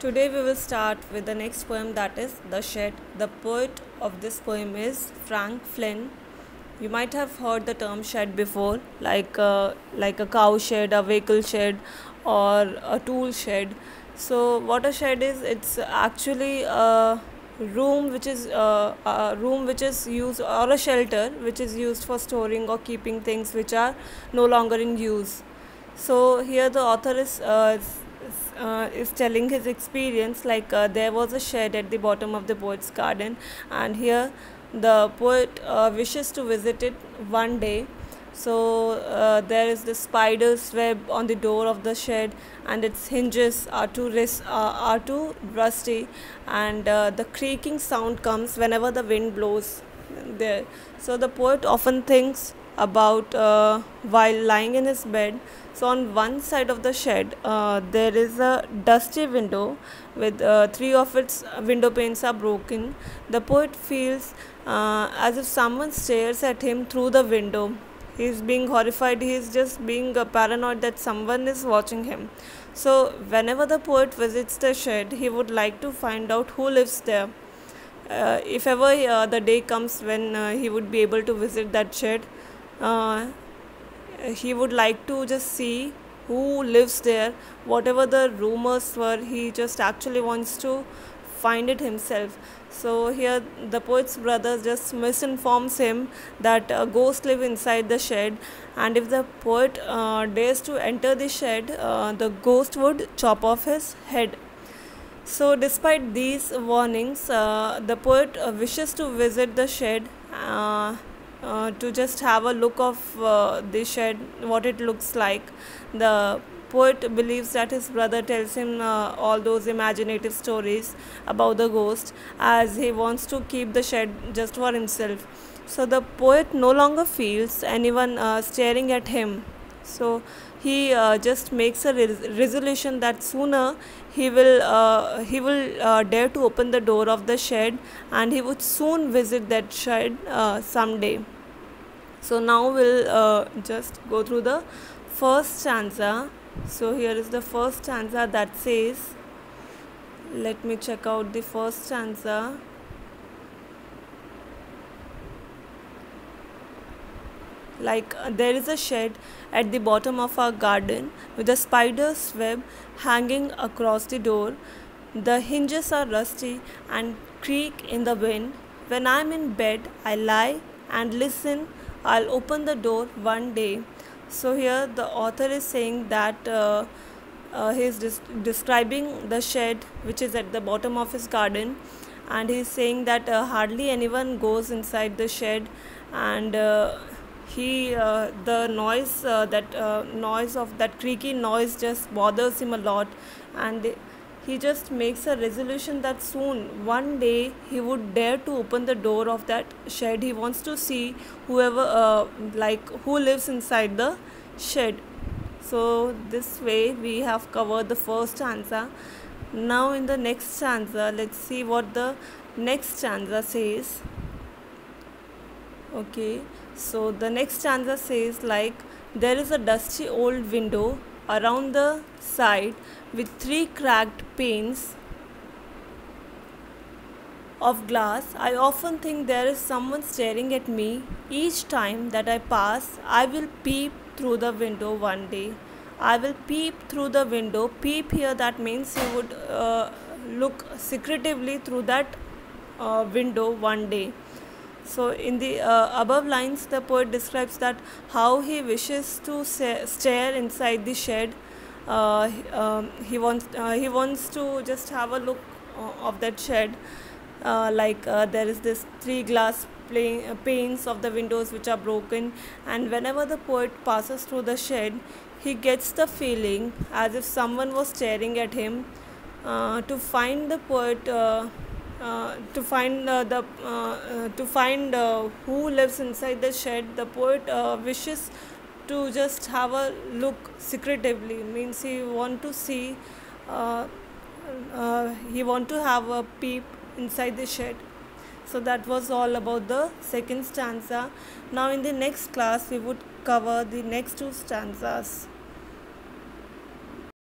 Today we will start with the next poem, that is The Shed. The poet of this poem is Frank Flynn. You might have heard the term shed before, like a cow shed, a vehicle shed, or a tool shed. So what a shed is, it's actually a room which is used, or a shelter which is used for storing or keeping things which are no longer in use. So here the author is telling his experience, there was a shed at the bottom of the poet's garden, and here the poet wishes to visit it one day. So there is the spider's web on the door of the shed, and its hinges are too rusty, and the creaking sound comes whenever the wind blows there. So the poet often thinks about while lying in his bed. So on one side of the shed, there is a dusty window with three of its window panes are broken. The poet feels as if someone stares at him through the window. He is being horrified. He is just being paranoid that someone is watching him. So whenever the poet visits the shed, he would like to find out who lives there. If ever the day comes when he would be able to visit that shed, uh, he would like to just see who lives there. Whatever the rumors were, he just actually wants to find it himself. So here the poet's brother just misinforms him that a ghost live inside the shed, and if the poet dares to enter the shed, the ghost would chop off his head. So, despite these warnings, the poet wishes to visit the shed, to just have a look of the shed, what it looks like. The poet believes that his brother tells him all those imaginative stories about the ghost, as he wants to keep the shed just for himself. So, the poet no longer feels anyone staring at him. So, he just makes a resolution that sooner he will dare to open the door of the shed, and he would soon visit that shed someday. So now we'll just go through the first stanza. So here is the first stanza that says, let me check out the first stanza. There is a shed at the bottom of our garden with a spider's web hanging across the door. The hinges are rusty and creak in the wind. When I'm in bed, I lie and listen. I'll open the door one day. So here the author is saying that he is describing the shed which is at the bottom of his garden, and he is saying that hardly anyone goes inside the shed, and the noise of that creaky noise just bothers him a lot, and he just makes a resolution that soon one day he would dare to open the door of that shed. He wants to see who lives inside the shed. So this way we have covered the first stanza. Now in the next stanza, let's see what the next stanza says. Okay, so the next stanza says, there is a dusty old window around the side with three cracked panes of glass. I often think there is someone staring at me. Each time that I pass, I will peep through the window one day. I will peep through the window. Peep here, that means he would look secretively through that window one day. So in the above lines, the poet describes that how he wishes to stare inside the shed. He wants to just have a look of that shed. There is this three glass panes of the windows which are broken, and whenever the poet passes through the shed, he gets the feeling as if someone was staring at him. To find the poet. To find who lives inside the shed, the poet wishes to just have a look secretively. Means uh, he want to have a peep inside the shed. So that was all about the second stanza. Now in the next class we would cover the next two stanzas.